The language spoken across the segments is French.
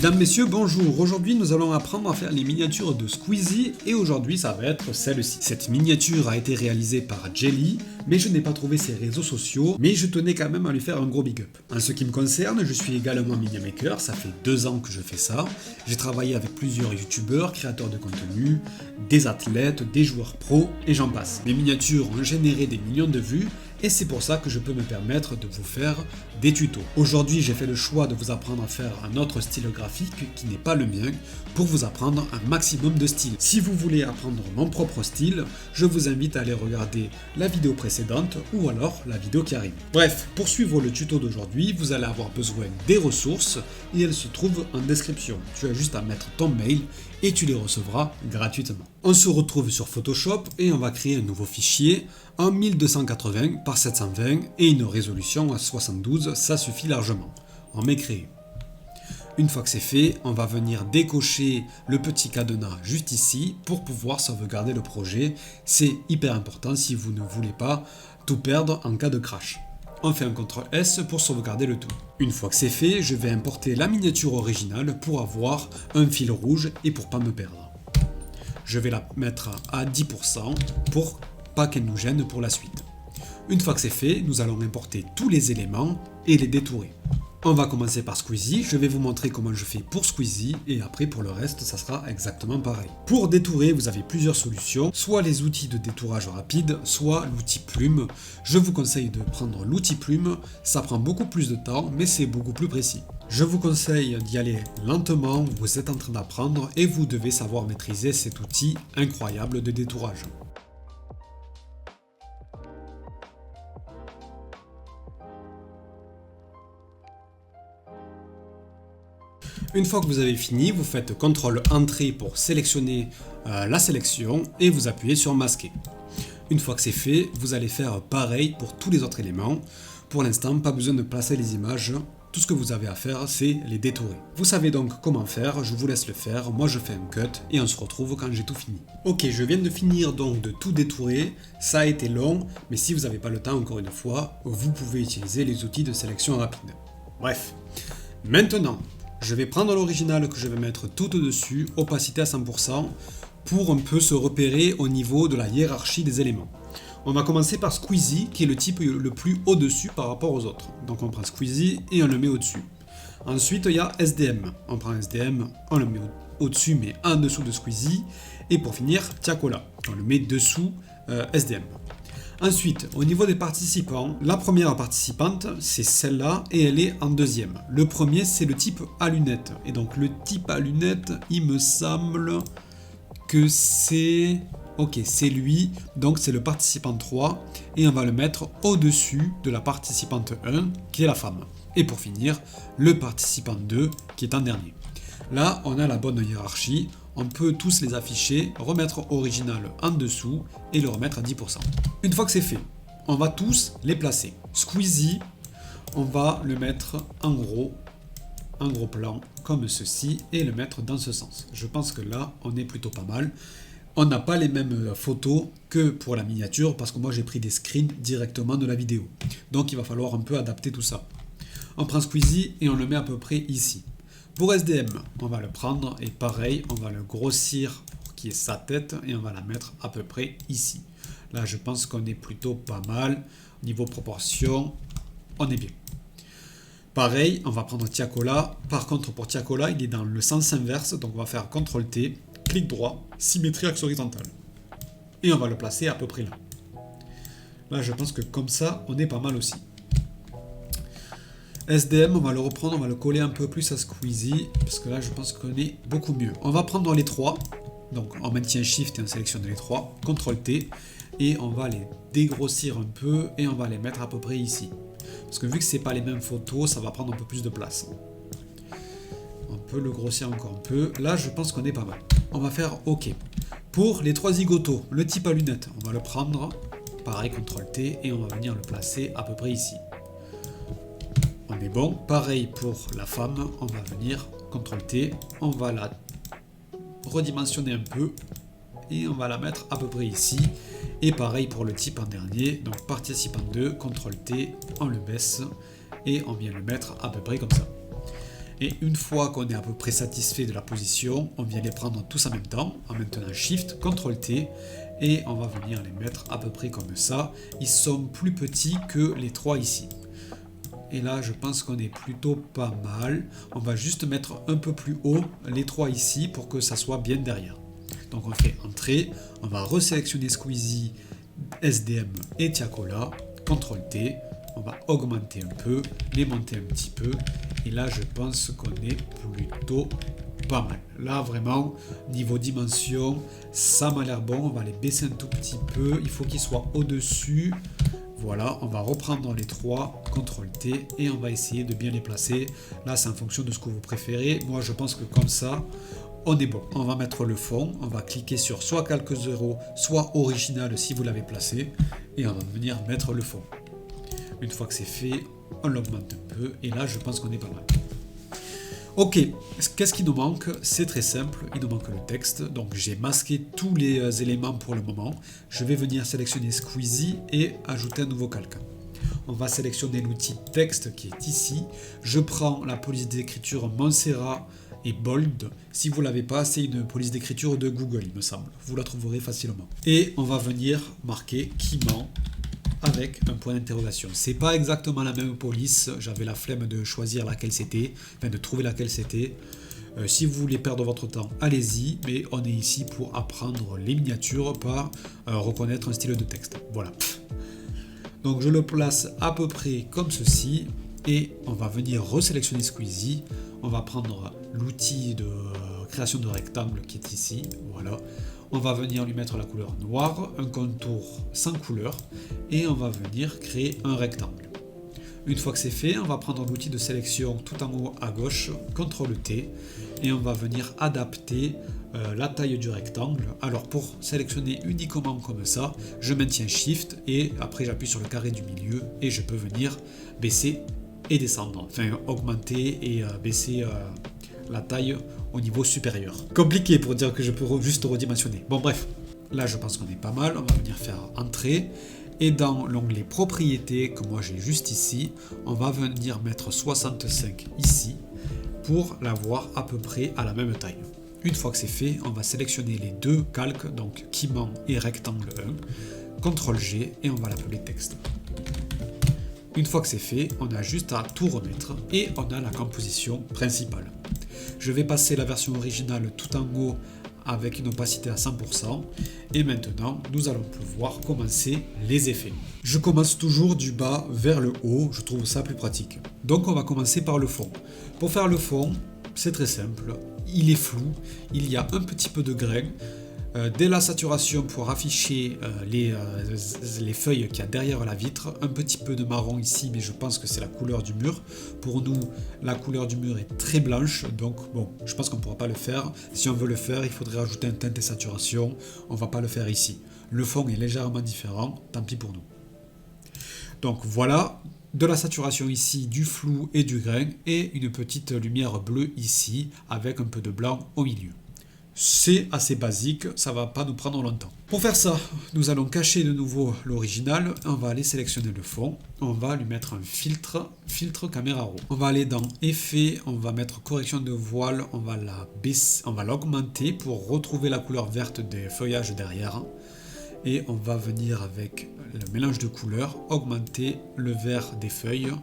Mesdames, messieurs, bonjour. Aujourd'hui, nous allons apprendre à faire les miniatures de Squeezie et aujourd'hui, ça va être celle-ci. Cette miniature a été réalisée par Jelly, mais je n'ai pas trouvé ses réseaux sociaux, mais je tenais quand même à lui faire un gros big up. En ce qui me concerne, je suis également Miniamaker, ça fait 2 ans que je fais ça. J'ai travaillé avec plusieurs youtubeurs, créateurs de contenu, des athlètes, des joueurs pros et j'en passe. Mes miniatures ont généré des millions de vues et c'est pour ça que je peux me permettre de vous faire des tutos. Aujourd'hui, j'ai fait le choix de vous apprendre à faire un autre style graphique qui n'est pas le mien pour vous apprendre un maximum de styles. Si vous voulez apprendre mon propre style, je vous invite à aller regarder la vidéo précédente ou alors la vidéo qui arrive. Bref, pour suivre le tuto d'aujourd'hui, vous allez avoir besoin des ressources et elles se trouvent en description. Tu as juste à mettre ton mail et tu les recevras gratuitement. On se retrouve sur Photoshop et on va créer un nouveau fichier en 1280 par 720 et une résolution à 72, ça suffit largement. On met créer. Une fois que c'est fait, on va venir décocher le petit cadenas juste ici pour pouvoir sauvegarder le projet. C'est hyper important si vous ne voulez pas tout perdre en cas de crash. On fait un CTRL S pour sauvegarder le tout. Une fois que c'est fait, je vais importer la miniature originale pour avoir un fil rouge et pour pas me perdre. Je vais la mettre à 10% pour pas qu'elle nous gêne pour la suite. Une fois que c'est fait, nous allons importer tous les éléments et les détourer. On va commencer par Squeezie, je vais vous montrer comment je fais pour Squeezie et après pour le reste ça sera exactement pareil. Pour détourer vous avez plusieurs solutions, soit les outils de détourage rapide, soit l'outil plume. Je vous conseille de prendre l'outil plume, ça prend beaucoup plus de temps mais c'est beaucoup plus précis. Je vous conseille d'y aller lentement, vous êtes en train d'apprendre et vous devez savoir maîtriser cet outil incroyable de détourage. Une fois que vous avez fini, vous faites CTRL Entrée pour sélectionner la sélection et vous appuyez sur masquer. Une fois que c'est fait, vous allez faire pareil pour tous les autres éléments. Pour l'instant, pas besoin de placer les images. Tout ce que vous avez à faire, c'est les détourer. Vous savez donc comment faire, je vous laisse le faire. Moi, je fais un cut et on se retrouve quand j'ai tout fini. Ok, je viens de finir donc de tout détourer. Ça a été long, mais si vous n'avez pas le temps, encore une fois, vous pouvez utiliser les outils de sélection rapide. Bref, maintenant, je vais prendre l'original que je vais mettre tout au-dessus, opacité à 100%, pour un peu se repérer au niveau de la hiérarchie des éléments. On va commencer par Squeezie, qui est le type le plus au-dessus par rapport aux autres. Donc on prend Squeezie et on le met au-dessus. Ensuite, il y a SDM. On prend SDM, on le met au-dessus, mais en dessous de Squeezie. Et pour finir, Tiakola. On le met dessous SDM. Ensuite, au niveau des participants, la première participante, c'est celle-là et elle est en deuxième. Le premier, c'est le type à lunettes. Et donc le type à lunettes, il me semble que c'est... Ok, c'est lui, donc c'est le participant 3. Et on va le mettre au-dessus de la participante 1, qui est la femme. Et pour finir, le participant 2, qui est en dernier. Là, on a la bonne hiérarchie. On peut tous les afficher, remettre original en dessous et le remettre à 10%. Une fois que c'est fait, on va tous les placer. Squeezie, on va le mettre en gros plan comme ceci et le mettre dans ce sens. Je pense que là, on est plutôt pas mal. On n'a pas les mêmes photos que pour la miniature parce que moi j'ai pris des screens directement de la vidéo. Donc il va falloir un peu adapter tout ça. On prend Squeezie et on le met à peu près ici. Pour SDM, on va le prendre et pareil, on va le grossir pour qu'il y ait sa tête et on va la mettre à peu près ici. Là, je pense qu'on est plutôt pas mal. Niveau proportion, on est bien. Pareil, on va prendre Tiakola. Par contre, pour Tiakola, il est dans le sens inverse, donc on va faire CTRL-T, clic droit, symétrie axe horizontal. Et on va le placer à peu près là. Là, je pense que comme ça, on est pas mal aussi. SDM, on va le reprendre, on va le coller un peu plus à Squeezie, parce que là je pense qu'on est beaucoup mieux. On va prendre les trois, donc on maintient Shift et on sélectionne les trois, CTRL-T, et on va les dégrossir un peu, et on va les mettre à peu près ici. Parce que vu que c'est pas les mêmes photos, ça va prendre un peu plus de place. On peut le grossir encore un peu, là je pense qu'on est pas mal. On va faire OK. Pour les trois zigotos, le type à lunettes, on va le prendre, pareil CTRL-T, et on va venir le placer à peu près ici. On est bon. Pareil pour la femme, on va venir CTRL-T, on va la redimensionner un peu et on va la mettre à peu près ici. Et pareil pour le type en dernier, donc participant 2, CTRL-T, on le baisse et on vient le mettre à peu près comme ça. Et une fois qu'on est à peu près satisfait de la position, on vient les prendre tous en même temps, en maintenant Shift, CTRL-T, et on va venir les mettre à peu près comme ça. Ils sont plus petits que les 3 ici. Et là, je pense qu'on est plutôt pas mal. On va juste mettre un peu plus haut les 3 ici pour que ça soit bien derrière. Donc on fait Entrée, on va resélectionner Squeezie, SDM et Tiakola, CTRL-T, on va augmenter un peu, les monter un petit peu, et là je pense qu'on est plutôt pas mal. Là vraiment, niveau dimension, ça m'a l'air bon, on va les baisser un tout petit peu, il faut qu'ils soient au-dessus. Voilà, on va reprendre les 3, CTRL-T, et on va essayer de bien les placer. Là c'est en fonction de ce que vous préférez, moi je pense que comme ça, on est bon. On va mettre le fond, on va cliquer sur soit Calque 0, soit Original si vous l'avez placé, et on va venir mettre le fond. Une fois que c'est fait, on l'augmente un peu, et là je pense qu'on est pas mal. Ok, qu'est-ce qui nous manque? C'est très simple, il nous manque le texte, donc j'ai masqué tous les éléments pour le moment. Je vais venir sélectionner Squeezie et ajouter un nouveau calque. On va sélectionner l'outil texte qui est ici. Je prends la police d'écriture Montserrat et Bold. Si vous ne l'avez pas, c'est une police d'écriture de Google, il me semble. Vous la trouverez facilement. Et on va venir marquer qui ment avec un point d'interrogation. C'est pas exactement la même police. J'avais la flemme de choisir laquelle c'était, enfin de trouver laquelle c'était. Si vous voulez perdre votre temps, allez-y, mais on est ici pour apprendre les miniatures, pas reconnaître un style de texte. Voilà. Donc je le place à peu près comme ceci, et on va venir resélectionner Squeezie. On va prendre l'outil de création de rectangle qui est ici, voilà. On va venir lui mettre la couleur noire, un contour sans couleur, et on va venir créer un rectangle. Une fois que c'est fait, on va prendre l'outil de sélection tout en haut à gauche, CTRL-T, et on va venir adapter la taille du rectangle. Alors pour sélectionner uniquement comme ça, je maintiens Shift, et après j'appuie sur le carré du milieu, et je peux venir baisser et descendre, enfin augmenter et baisser la taille au niveau supérieur. Compliqué pour dire que je peux juste redimensionner. Bon bref, là je pense qu'on est pas mal, on va venir faire Entrée, et dans l'onglet Propriétés, que moi j'ai juste ici, on va venir mettre 65 ici, pour l'avoir à peu près à la même taille. Une fois que c'est fait, on va sélectionner les deux calques, donc qui ment et rectangle 1, CTRL-G, et on va l'appeler texte. Une fois que c'est fait, on a juste à tout remettre et on a la composition principale. Je vais passer la version originale tout en haut avec une opacité à 100%, et maintenant nous allons pouvoir commencer les effets. Je commence toujours du bas vers le haut, je trouve ça plus pratique. Donc on va commencer par le fond. Pour faire le fond, c'est très simple, il est flou, il y a un petit peu de grain. Dès la saturation pour afficher les feuilles qu'il y a derrière la vitre, un petit peu de marron ici, mais je pense que c'est la couleur du mur. Pour nous, la couleur du mur est très blanche, donc bon, je pense qu'on ne pourra pas le faire. Si on veut le faire, il faudrait ajouter un teinte et saturation, on ne va pas le faire ici. Le fond est légèrement différent, tant pis pour nous. Donc voilà, de la saturation ici, du flou et du grain, et une petite lumière bleue ici, avec un peu de blanc au milieu. C'est assez basique, ça va pas nous prendre longtemps. Pour faire ça, nous allons cacher de nouveau l'original, on va aller sélectionner le fond, on va lui mettre un filtre caméra raw. On va aller dans effet, on va mettre correction de voile, on va la baisser, on va l'augmenter pour retrouver la couleur verte des feuillages derrière. Et on va venir avec le mélange de couleurs, augmenter le vert des feuilles,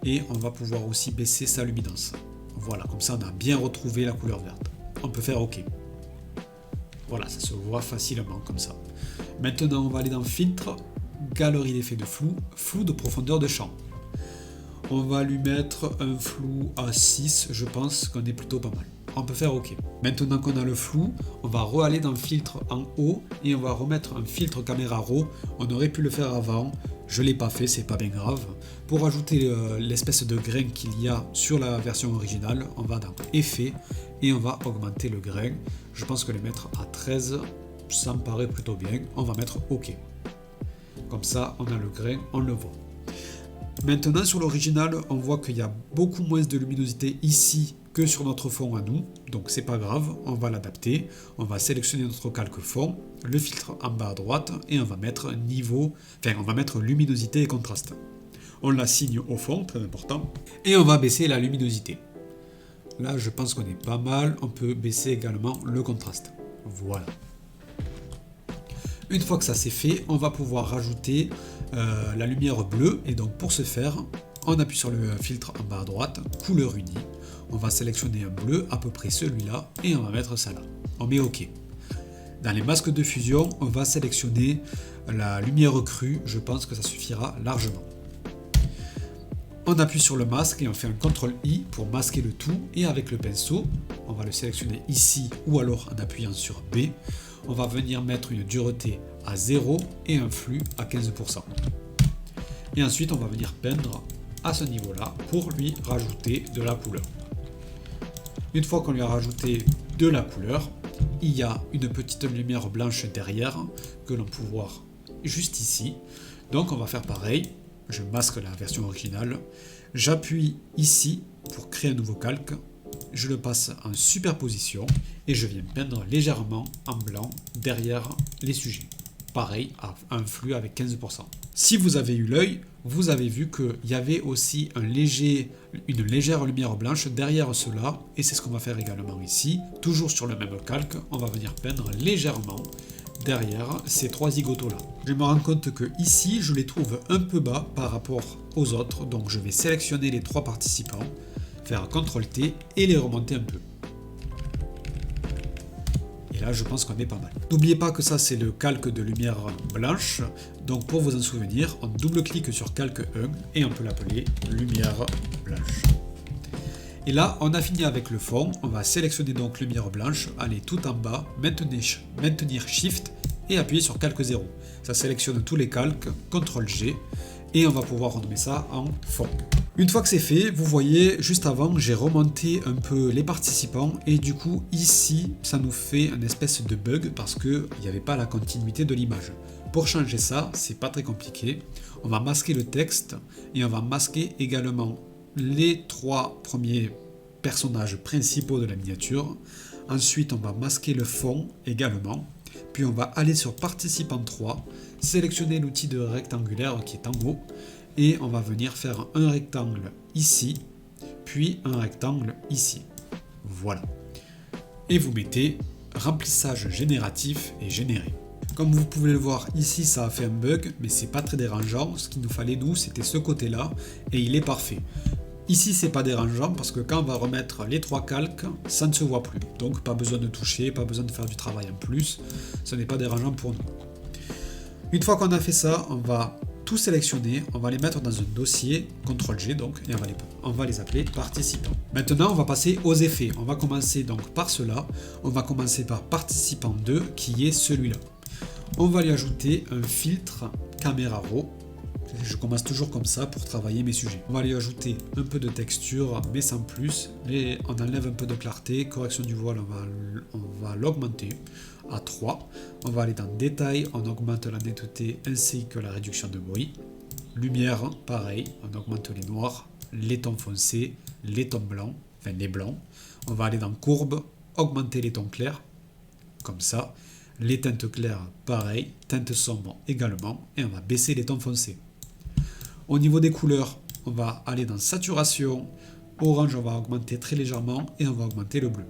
et on va pouvoir aussi baisser sa luminance. Voilà, comme ça on a bien retrouvé la couleur verte. On peut faire OK. Voilà, ça se voit facilement comme ça. Maintenant, on va aller dans Filtre, Galerie d'effets de flou, flou de profondeur de champ. On va lui mettre un flou à 6, je pense qu'on est plutôt pas mal. On peut faire OK. Maintenant qu'on a le flou, on va re-aller dans Filtre en haut et on va remettre un filtre caméra raw. On aurait pu le faire avant, je ne l'ai pas fait, c'est pas bien grave. Pour ajouter l'espèce de grain qu'il y a sur la version originale, on va dans Effet et on va augmenter le grain. Je pense que le mettre à 13, ça me paraît plutôt bien. On va mettre OK. Comme ça, on a le grain, on le voit. Maintenant, sur l'original, on voit qu'il y a beaucoup moins de luminosité ici que sur notre fond à nous. Donc, c'est pas grave, on va l'adapter. On va sélectionner notre calque fond, le filtre en bas à droite et on va mettre niveau, enfin, on va mettre luminosité et contraste. On l'assigne au fond, très important. Et on va baisser la luminosité. Là, je pense qu'on est pas mal. On peut baisser également le contraste. Voilà. Une fois que ça c'est fait, on va pouvoir rajouter la lumière bleue. Et donc pour ce faire, on appuie sur le filtre en bas à droite, couleur unie. On va sélectionner un bleu, à peu près celui-là, et on va mettre ça là. On met OK. Dans les masques de fusion, on va sélectionner la lumière crue. Je pense que ça suffira largement. On appuie sur le masque et on fait un CTRL-I pour masquer le tout. Et avec le pinceau, on va le sélectionner ici ou alors en appuyant sur B. On va venir mettre une dureté à 0 et un flux à 15%. Et ensuite, on va venir peindre à ce niveau-là pour lui rajouter de la couleur. Une fois qu'on lui a rajouté de la couleur, il y a une petite lumière blanche derrière que l'on peut voir juste ici. Donc on va faire pareil. Je masque la version originale, j'appuie ici pour créer un nouveau calque, je le passe en superposition et je viens peindre légèrement en blanc derrière les sujets. Pareil, à un flux avec 15%. Si vous avez eu l'œil, vous avez vu qu'il y avait aussi une légère lumière blanche derrière cela, et c'est ce qu'on va faire également ici. Toujours sur le même calque, on va venir peindre légèrement derrière ces trois zigotos là. Je me rends compte que ici je les trouve un peu bas par rapport aux autres, donc je vais sélectionner les trois participants, faire CTRL-T et les remonter un peu. Et là je pense qu'on est pas mal. N'oubliez pas que ça c'est le calque de lumière blanche, donc pour vous en souvenir, on double-clique sur calque 1 et on peut l'appeler lumière blanche. Et là, on a fini avec le fond, on va sélectionner donc lumière blanche, aller tout en bas, maintenir Shift et appuyer sur calque 0. Ça sélectionne tous les calques, CTRL-G, et on va pouvoir renommer ça en fond. Une fois que c'est fait, vous voyez, juste avant, j'ai remonté un peu les participants, et du coup, ici, ça nous fait une espèce de bug parce qu'il n'y avait pas la continuité de l'image. Pour changer ça, c'est pas très compliqué. On va masquer le texte, et on va masquer également les trois premiers personnages principaux de la miniature. Ensuite, on va masquer le fond également. Puis on va aller sur participant 3, sélectionner l'outil de rectangulaire qui est en haut, et on va venir faire un rectangle ici, puis un rectangle ici. Voilà. Et vous mettez remplissage génératif et généré. Comme vous pouvez le voir ici, ça a fait un bug, mais c'est pas très dérangeant. Ce qu'il nous fallait nous, c'était ce côté-là, et il est parfait. Ici, c'est pas dérangeant parce que quand on va remettre les trois calques, ça ne se voit plus. Donc pas besoin de toucher, pas besoin de faire du travail en plus. Ce n'est pas dérangeant pour nous. Une fois qu'on a fait ça, on va tout sélectionner, on va les mettre dans un dossier, CTRL-G donc, et on va les appeler participants. Maintenant, on va passer aux effets. On va commencer donc par cela. On va commencer par participant 2, qui est celui-là. On va lui ajouter un filtre caméra raw. Je commence toujours comme ça pour travailler mes sujets. On va lui ajouter un peu de texture, mais sans plus. On enlève un peu de clarté. Correction du voile, on va l'augmenter à 3. On va aller dans détail, on augmente la netteté ainsi que la réduction de bruit. Lumière, pareil, on augmente les noirs, les tons foncés, les tons blancs, enfin les blancs. On va aller dans courbe, augmenter les tons clairs, comme ça. Les teintes claires, pareil, teintes sombres également, et on va baisser les tons foncés. Au niveau des couleurs, on va aller dans saturation, orange on va augmenter très légèrement et on va augmenter le bleu.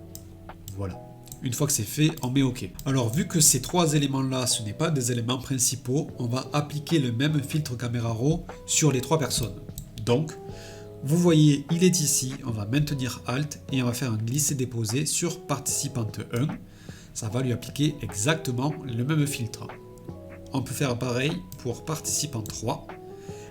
Voilà. Une fois que c'est fait, on met OK. Alors vu que ces trois éléments-là, ce n'est pas des éléments principaux, on va appliquer le même filtre caméra raw sur les trois personnes. Donc, vous voyez, il est ici, on va maintenir Alt et on va faire un glisser-déposer sur participante 1. Ça va lui appliquer exactement le même filtre. On peut faire pareil pour participant 3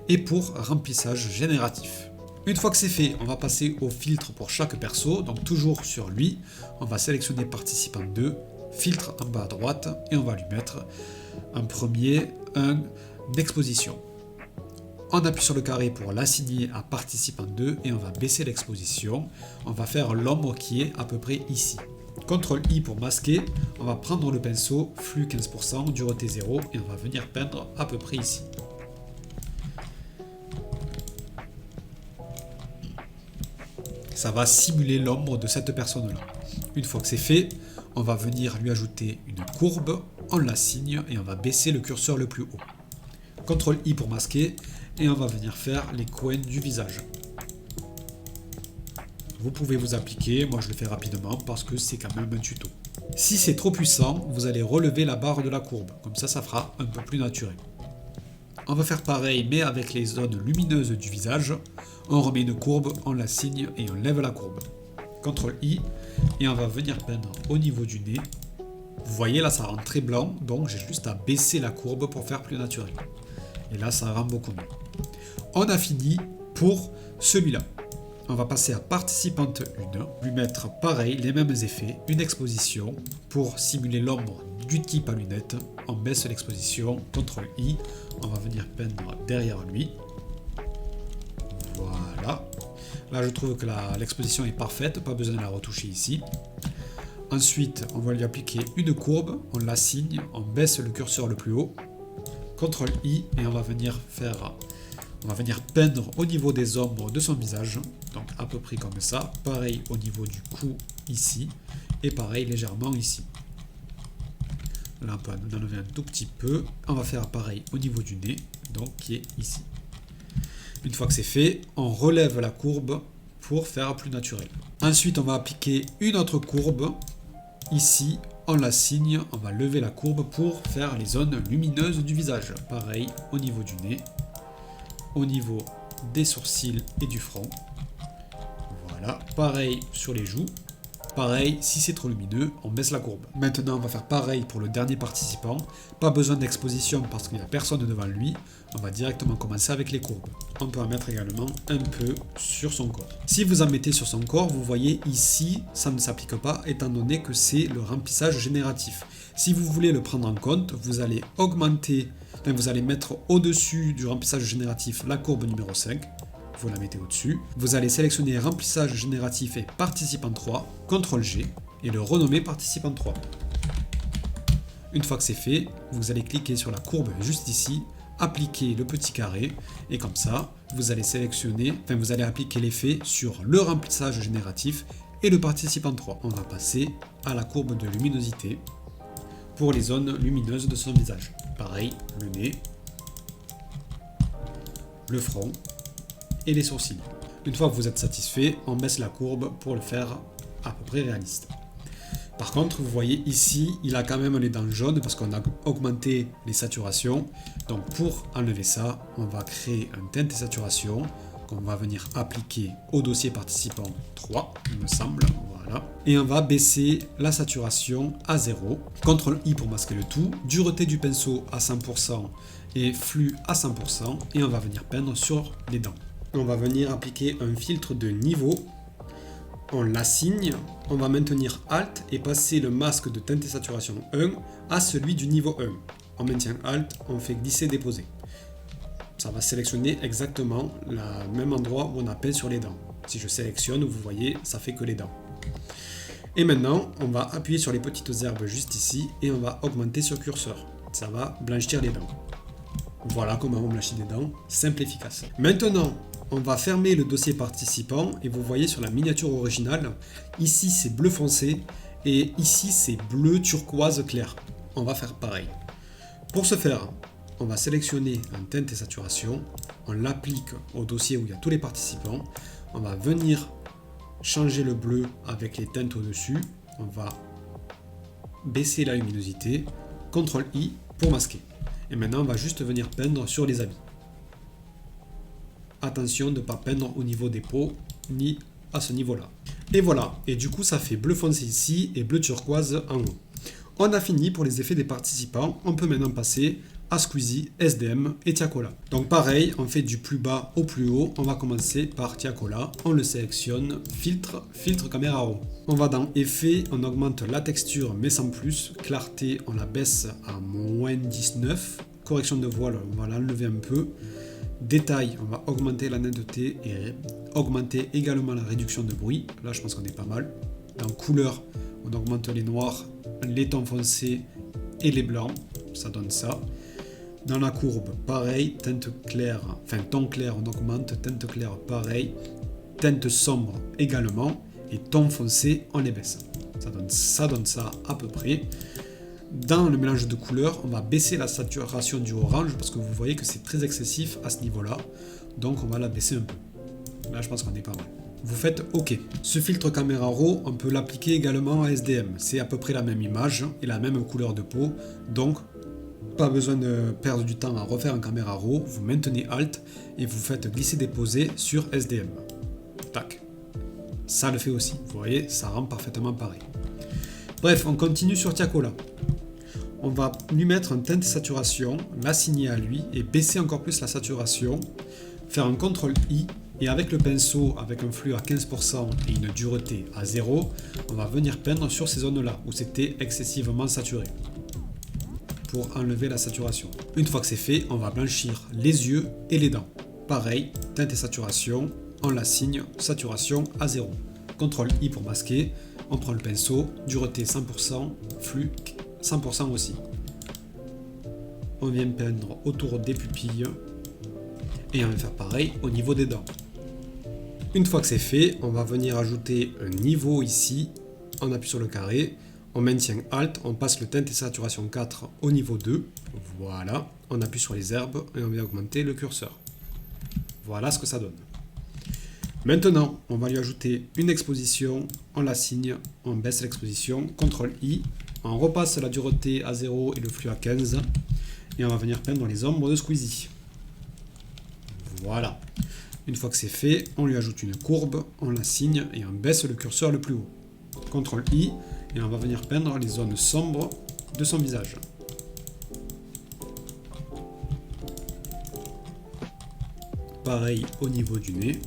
et pour remplissage génératif. Une fois que c'est fait, on va passer au filtre pour chaque perso, donc toujours sur lui. On va sélectionner participant 2, filtre en bas à droite, et on va lui mettre un premier, un exposition. On appuie sur le carré pour l'assigner à participant 2 et on va baisser l'exposition. On va faire l'ombre qui est à peu près ici. CTRL-I pour masquer, on va prendre le pinceau, flux 15%, dureté 0, et on va venir peindre à peu près ici. Ça va simuler l'ombre de cette personne-là. Une fois que c'est fait, on va venir lui ajouter une courbe, on l'assigne et on va baisser le curseur le plus haut. CTRL-I pour masquer et on va venir faire les coins du visage. Vous pouvez vous appliquer, moi je le fais rapidement parce que c'est quand même un tuto. Si c'est trop puissant, vous allez relever la barre de la courbe, comme ça fera un peu plus naturel. On va faire pareil mais avec les zones lumineuses du visage. On remet une courbe, on la signe et on lève la courbe. CTRL I et on va venir peindre au niveau du nez. Vous voyez là ça rend très blanc, donc j'ai juste à baisser la courbe pour faire plus naturel. Et là ça rend beaucoup mieux. On a fini pour celui-là. On va passer à participante 1, lui mettre pareil, les mêmes effets, une exposition pour simuler l'ombre du type à lunettes. On baisse l'exposition, CTRL I, on va venir peindre derrière lui. Voilà. Là je trouve que l'exposition est parfaite, pas besoin de la retoucher ici. Ensuite on va lui appliquer une courbe, on la signe, on baisse le curseur le plus haut. CTRL I et on va venir peindre au niveau des ombres de son visage, donc à peu près comme ça, pareil au niveau du cou ici, et pareil légèrement ici. Là on peut en enlever un tout petit peu, on va faire pareil au niveau du nez, donc qui est ici. Une fois que c'est fait, on relève la courbe pour faire plus naturel. Ensuite on va appliquer une autre courbe, ici, on la signe, on va lever la courbe pour faire les zones lumineuses du visage. Pareil au niveau du nez, au niveau des sourcils et du front. Voilà, pareil sur les joues. Pareil, si c'est trop lumineux, on baisse la courbe. Maintenant, on va faire pareil pour le dernier participant. Pas besoin d'exposition parce qu'il n'y a personne devant lui. On va directement commencer avec les courbes. On peut en mettre également un peu sur son corps. Si vous en mettez sur son corps, vous voyez ici, ça ne s'applique pas étant donné que c'est le remplissage génératif. Si vous voulez le prendre en compte, vous allez vous allez mettre au-dessus du remplissage génératif la courbe numéro 5. Vous la mettez au-dessus. Vous allez sélectionner remplissage génératif et participant 3, CTRL G, et le renommer participant 3. Une fois que c'est fait, vous allez cliquer sur la courbe juste ici, appliquer le petit carré, et comme ça, vous allez vous allez appliquer l'effet sur le remplissage génératif et le participant 3. On va passer à la courbe de luminosité pour les zones lumineuses de son visage. Pareil, le nez, le front, et les sourcils. Une fois que vous êtes satisfait, on baisse la courbe pour le faire à peu près réaliste. Par contre, vous voyez ici, il a quand même les dents jaunes parce qu'on a augmenté les saturations. Donc pour enlever ça, on va créer un teinte et saturation qu'on va venir appliquer au dossier participant 3, il me semble. Voilà. Et on va baisser la saturation à 0. CTRL I pour masquer le tout. Dureté du pinceau à 100% et flux à 100%. Et on va venir peindre sur les dents. On va venir appliquer un filtre de niveau, on l'assigne, on va maintenir Alt et passer le masque de teinte et saturation 1 à celui du niveau 1. On maintient Alt, on fait glisser-déposer. Ça va sélectionner exactement le même endroit où on a peint sur les dents. Si je sélectionne, vous voyez, ça fait que les dents. Et maintenant, on va appuyer sur les petites herbes juste ici et on va augmenter ce curseur. Ça va blanchir les dents. Voilà comment on blanchit des dents, simple et efficace. Maintenant, on va fermer le dossier participant et vous voyez sur la miniature originale, ici c'est bleu foncé et ici c'est bleu turquoise clair. On va faire pareil. Pour ce faire, on va sélectionner un teinte et saturation, on l'applique au dossier où il y a tous les participants, on va venir changer le bleu avec les teintes au-dessus, on va baisser la luminosité, CTRL I pour masquer. Et maintenant on va juste venir peindre sur les habits. Attention de ne pas peindre au niveau des peaux, ni à ce niveau-là. Et voilà, et du coup ça fait bleu foncé ici et bleu turquoise en haut. On a fini pour les effets des participants, on peut maintenant passer à Squeezie, SDM et Tiakola. Donc pareil, on fait du plus bas au plus haut, on va commencer par Tiakola, on le sélectionne, filtre caméra raw. On va dans effet, on augmente la texture mais sans plus, clarté on la baisse à moins 19, correction de voile on va l'enlever un peu, détail on va augmenter la netteté et augmenter également la réduction de bruit, là je pense qu'on est pas mal. Dans couleur, on augmente les noirs, les tons foncés et les blancs, ça donne ça. Dans la courbe, pareil, teinte claire, enfin ton clair on augmente, teinte claire pareil, teinte sombre également, et ton foncé on les baisse. Ça donne ça à peu près. Dans le mélange de couleurs, on va baisser la saturation du orange parce que vous voyez que c'est très excessif à ce niveau-là, donc on va la baisser un peu. Là je pense qu'on est pas mal. vous faites OK. Ce filtre caméra raw, on peut l'appliquer également à SDM. C'est à peu près la même image et la même couleur de peau, donc pas besoin de perdre du temps à refaire un caméra raw, vous maintenez Alt et vous faites glisser-déposer sur SDM. Tac. Ça le fait aussi, vous voyez, ça rend parfaitement pareil. Bref, on continue sur Tiakola. On va lui mettre un teinte saturation, l'assigner à lui et baisser encore plus la saturation, faire un CTRL-I et avec le pinceau, avec un flux à 15% et une dureté à 0, on va venir peindre sur ces zones-là où c'était excessivement saturé pour enlever la saturation. Une fois que c'est fait, on va blanchir les yeux et les dents. Pareil, teinte et saturation, on l'assigne saturation à 0. CTRL-I pour masquer, on prend le pinceau, dureté 100%, flux 100% aussi. On vient peindre autour des pupilles et on va faire pareil au niveau des dents. Une fois que c'est fait, on va venir ajouter un niveau ici, on appuie sur le carré, on maintient Alt, on passe le teinte et saturation 4 au niveau 2, voilà, on appuie sur les herbes et on vient augmenter le curseur. Voilà ce que ça donne. Maintenant, on va lui ajouter une exposition, on l'assigne, on baisse l'exposition, CTRL-I, on repasse la dureté à 0 et le flux à 15, et on va venir peindre les ombres de Squeezie. Voilà. Une fois que c'est fait, on lui ajoute une courbe, on l'assigne et on baisse le curseur le plus haut. CTRL-I, et on va venir peindre les zones sombres de son visage. Pareil au niveau du nez.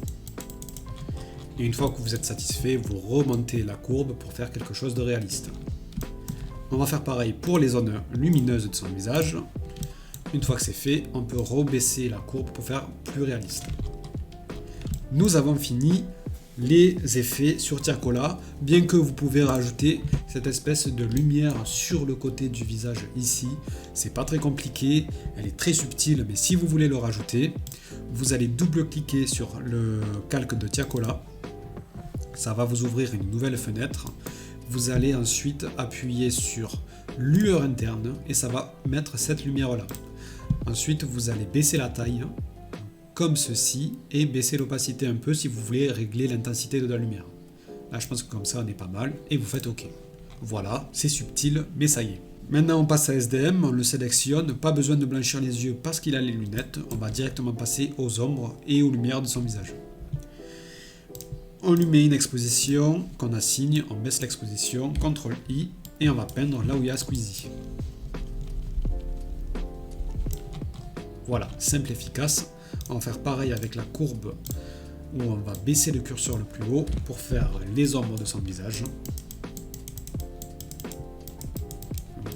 Et une fois que vous êtes satisfait, vous remontez la courbe pour faire quelque chose de réaliste. On va faire pareil pour les zones lumineuses de son visage. Une fois que c'est fait, on peut rebaisser la courbe pour faire plus réaliste. Nous avons fini les effets sur Tiakola, bien que vous pouvez rajouter cette espèce de lumière sur le côté du visage ici. C'est pas très compliqué, elle est très subtile, mais si vous voulez le rajouter, vous allez double-cliquer sur le calque de Tiakola. Ça va vous ouvrir une nouvelle fenêtre. Vous allez ensuite appuyer sur lueur interne et ça va mettre cette lumière là. Ensuite, vous allez baisser la taille comme ceci et baisser l'opacité un peu si vous voulez régler l'intensité de la lumière. Là, je pense que comme ça, on est pas mal et vous faites OK. Voilà, c'est subtil, mais ça y est. Maintenant, on passe à SDM, on le sélectionne, pas besoin de blanchir les yeux parce qu'il a les lunettes, on va directement passer aux ombres et aux lumières de son visage. On lui met une exposition qu'on assigne, on baisse l'exposition, CTRL-I, et on va peindre là où il y a Squeezie. Voilà, simple, efficace. On va faire pareil avec la courbe où on va baisser le curseur le plus haut pour faire les ombres de son visage.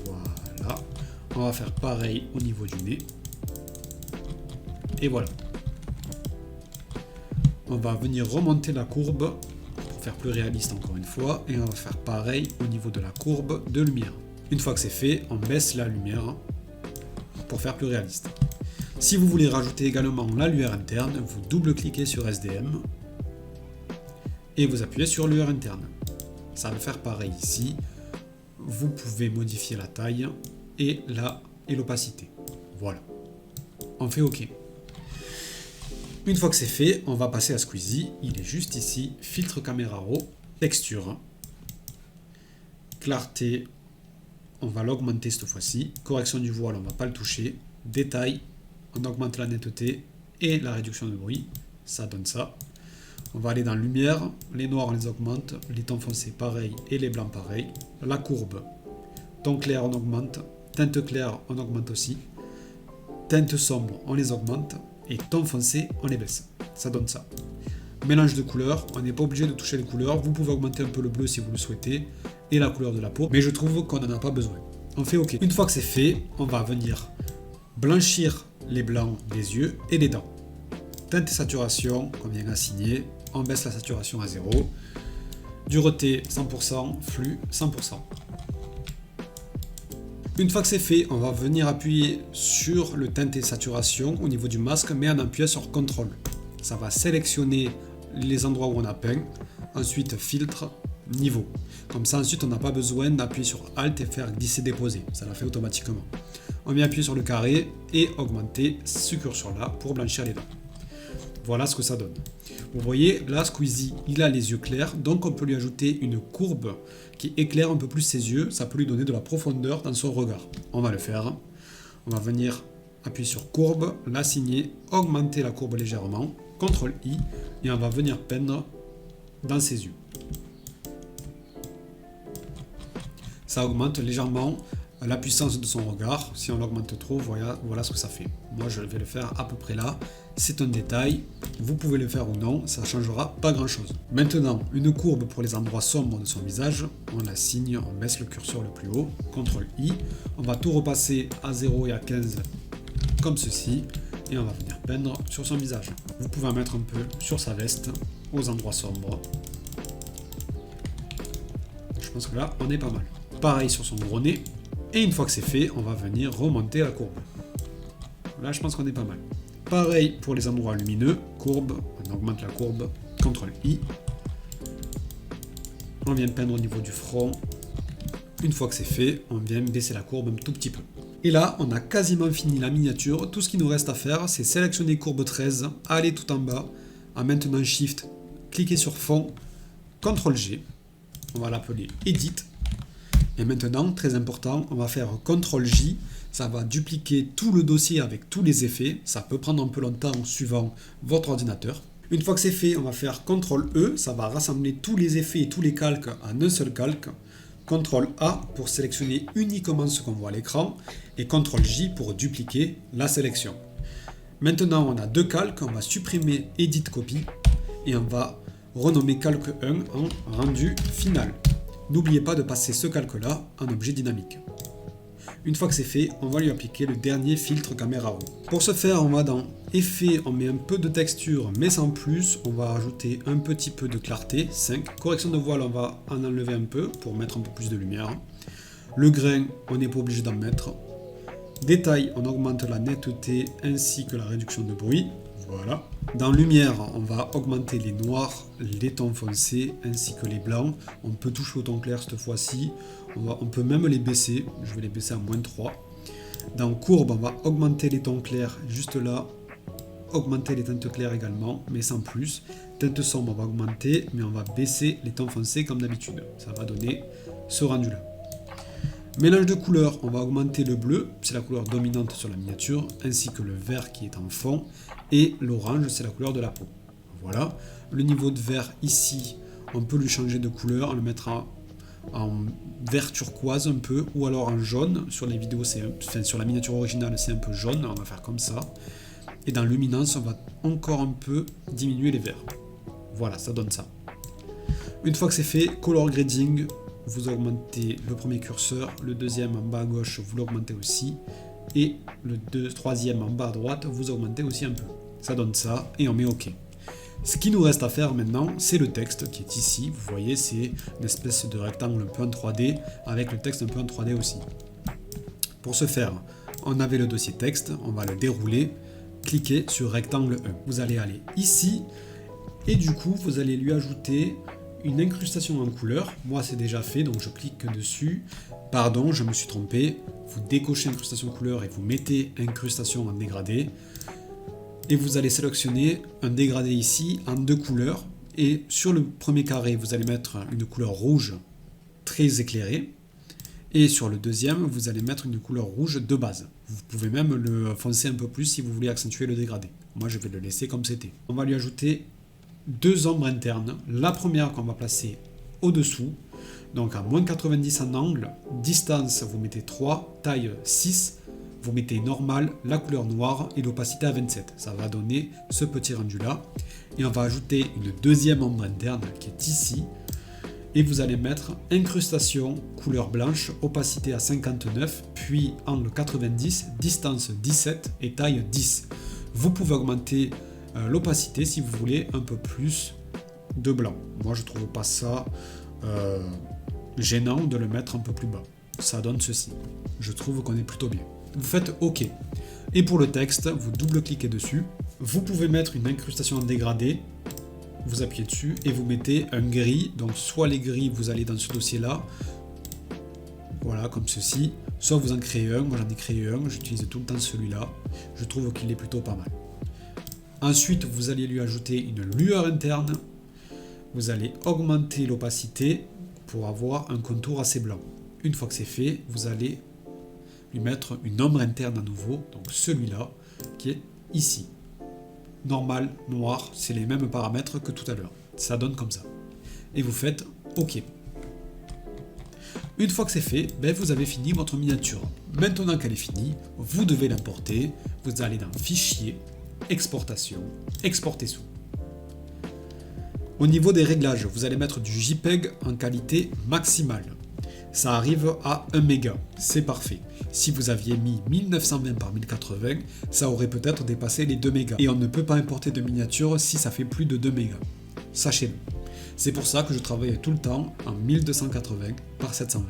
Voilà. On va faire pareil au niveau du nez. Et voilà. On va venir remonter la courbe pour faire plus réaliste encore une fois. Et on va faire pareil au niveau de la courbe de lumière. Une fois que c'est fait, on baisse la lumière pour faire plus réaliste. Si vous voulez rajouter également la lueur interne, vous double-cliquez sur SDM et vous appuyez sur lueur interne. Ça va faire pareil ici. Vous pouvez modifier la taille et l'opacité. Voilà. On fait OK. Une fois que c'est fait, on va passer à Squeezie. Il est juste ici. Filtre caméra raw, texture, clarté, on va l'augmenter cette fois-ci. Correction du voile, on ne va pas le toucher. Détail, on augmente la netteté et la réduction de bruit, ça donne ça. On va aller dans lumière, les noirs on les augmente, les tons foncés pareil et les blancs pareil. La courbe, ton clair on augmente, teinte claire on augmente aussi, teinte sombre on les augmente et ton foncé on les baisse, ça donne ça. Mélange de couleurs, on n'est pas obligé de toucher les couleurs, vous pouvez augmenter un peu le bleu si vous le souhaitez et la couleur de la peau, mais je trouve qu'on n'en a pas besoin. On fait OK. Une fois que c'est fait, on va venir blanchir les blancs des yeux et des dents. Teinte et saturation qu'on vient assigner, on baisse la saturation à 0. Dureté 100%, flux 100%. Une fois que c'est fait, on va venir appuyer sur le teinte et saturation au niveau du masque, mais en appuyant sur CTRL. Ça va sélectionner les endroits où on a peint. Ensuite, filtre, niveau. Comme ça, ensuite, on n'a pas besoin d'appuyer sur Alt et faire glisser-déposer. Ça l'a fait automatiquement. On vient appuyer sur le carré et augmenter ce curseur-là pour blanchir les dents. Voilà ce que ça donne. Vous voyez, là, Squeezie, il a les yeux clairs, donc on peut lui ajouter une courbe qui éclaire un peu plus ses yeux. Ça peut lui donner de la profondeur dans son regard. On va le faire. On va venir appuyer sur courbe, l'assigner, augmenter la courbe légèrement, CTRL-I, et on va venir peindre dans ses yeux. Ça augmente légèrement la puissance de son regard. Si on l'augmente trop, voilà ce que ça fait. Moi, je vais le faire à peu près là. C'est un détail. Vous pouvez le faire ou non, ça ne changera pas grand-chose. Maintenant, une courbe pour les endroits sombres de son visage. On l'assigne, on baisse le curseur le plus haut. CTRL-I. On va tout repasser à 0 et à 15 comme ceci. Et on va venir peindre sur son visage. Vous pouvez en mettre un peu sur sa veste, aux endroits sombres. Je pense que là, on est pas mal. Pareil sur son gros nez. Et une fois que c'est fait, on va venir remonter la courbe. Là, je pense qu'on est pas mal. Pareil pour les endroits lumineux. Courbe, on augmente la courbe. CTRL-I. On vient peindre au niveau du front. Une fois que c'est fait, on vient baisser la courbe un tout petit peu. Et là, on a quasiment fini la miniature. Tout ce qu'il nous reste à faire, c'est sélectionner courbe 13, aller tout en bas, en maintenant Shift, cliquer sur fond, CTRL-G. On va l'appeler Edit. Et maintenant, très important, on va faire CTRL-J. Ça va dupliquer tout le dossier avec tous les effets. Ça peut prendre un peu longtemps suivant votre ordinateur. Une fois que c'est fait, on va faire CTRL-E. Ça va rassembler tous les effets et tous les calques en un seul calque. CTRL-A pour sélectionner uniquement ce qu'on voit à l'écran. Et CTRL-J pour dupliquer la sélection. Maintenant, on a deux calques. On va supprimer Edit Copy. Et on va renommer calque 1 en rendu final. N'oubliez pas de passer ce calque-là en objet dynamique. Une fois que c'est fait, on va lui appliquer le dernier filtre caméra raw. Pour ce faire, on va dans Effet, on met un peu de texture, mais sans plus. On va ajouter un petit peu de clarté, 5. Correction de voile, on va en enlever un peu pour mettre un peu plus de lumière. Le grain, on n'est pas obligé d'en mettre. Détail, on augmente la netteté ainsi que la réduction de bruit. Voilà. Dans lumière, on va augmenter les noirs, les tons foncés ainsi que les blancs. On peut toucher au ton clair cette fois-ci. On peut même les baisser. Je vais les baisser à -3. Dans courbe, on va augmenter les tons clairs juste là. Augmenter les teintes claires également, mais sans plus. Teinte sombre, on va augmenter, mais on va baisser les tons foncés comme d'habitude. Ça va donner ce rendu-là. Mélange de couleurs, on va augmenter le bleu, c'est la couleur dominante sur la miniature, ainsi que le vert qui est en fond, et l'orange, c'est la couleur de la peau. Voilà. Le niveau de vert ici, on peut lui changer de couleur, on le mettra en vert turquoise un peu, ou alors en jaune. Sur les vidéos, sur la miniature originale, c'est un peu jaune, on va faire comme ça. Et dans luminance, on va encore un peu diminuer les verts. Voilà, ça donne ça. Une fois que c'est fait, color grading, vous augmentez le premier curseur, le deuxième en bas à gauche, vous l'augmentez aussi, et le troisième en bas à droite, vous augmentez aussi un peu. Ça donne ça, et on met OK. Ce qui nous reste à faire maintenant, c'est le texte qui est ici. Vous voyez, c'est une espèce de rectangle un peu en 3D, avec le texte un peu en 3D aussi. Pour ce faire, on avait le dossier texte, on va le dérouler, cliquez sur rectangle 1. Vous allez aller ici, et du coup, vous allez lui ajouter une incrustation en couleur. Moi, c'est déjà fait, donc je clique dessus. Pardon, je me suis trompé. Vous décochez incrustation couleur et vous mettez incrustation en dégradé. Et vous allez sélectionner un dégradé ici en 2 couleurs. Et sur le premier carré, vous allez mettre une couleur rouge très éclairée. Et sur le deuxième, vous allez mettre une couleur rouge de base. Vous pouvez même le foncer un peu plus si vous voulez accentuer le dégradé. Moi, je vais le laisser comme c'était. On va lui ajouter 2 ombres internes. La première qu'on va placer au-dessous, donc à -90 en angle, distance vous mettez 3, taille 6, vous mettez normal, la couleur noire et l'opacité à 27. Ça va donner ce petit rendu là. Et on va ajouter une deuxième ombre interne qui est ici. Et vous allez mettre incrustation, couleur blanche, opacité à 59, puis angle 90, distance 17 et taille 10. Vous pouvez augmenter l'opacité si vous voulez un peu plus de blanc. Moi je trouve pas ça gênant de le mettre un peu plus bas. Ça donne ceci. Je trouve qu'on est plutôt bien. Vous faites OK. Et pour le texte, vous double-cliquez dessus. Vous pouvez mettre une incrustation en dégradé. Vous appuyez dessus et vous mettez un gris. Donc soit les gris, vous allez dans ce dossier-là. Voilà, comme ceci. Soit vous en créez un. Moi j'en ai créé un. J'utilise tout le temps celui-là. Je trouve qu'il est plutôt pas mal. Ensuite, vous allez lui ajouter une lueur interne. Vous allez augmenter l'opacité pour avoir un contour assez blanc. Une fois que c'est fait, vous allez lui mettre une ombre interne à nouveau, donc celui-là qui est ici. Normal, noir, c'est les mêmes paramètres que tout à l'heure. Ça donne comme ça. Et vous faites OK. Une fois que c'est fait, vous avez fini votre miniature. Maintenant qu'elle est finie, vous devez l'importer. Vous allez dans Fichier, Exportation, Exporter sous. Au niveau des réglages, vous allez mettre du JPEG en qualité maximale. Ça arrive à 1 méga, c'est parfait. Si vous aviez mis 1920 par 1080, ça aurait peut-être dépassé les 2 mégas. Et on ne peut pas importer de miniature si ça fait plus de 2 mégas. Sachez-le. C'est pour ça que je travaille tout le temps en 1280 par 720.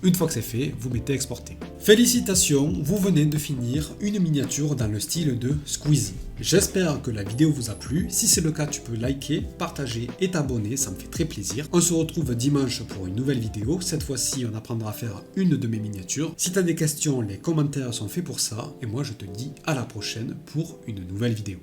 Une fois que c'est fait, vous mettez exporter. Félicitations, vous venez de finir une miniature dans le style de Squeezie. J'espère que la vidéo vous a plu. Si c'est le cas, tu peux liker, partager et t'abonner, ça me fait très plaisir. On se retrouve dimanche pour une nouvelle vidéo. Cette fois-ci, on apprendra à faire une de mes miniatures. Si tu as des questions, les commentaires sont faits pour ça. Et moi, je te dis à la prochaine pour une nouvelle vidéo.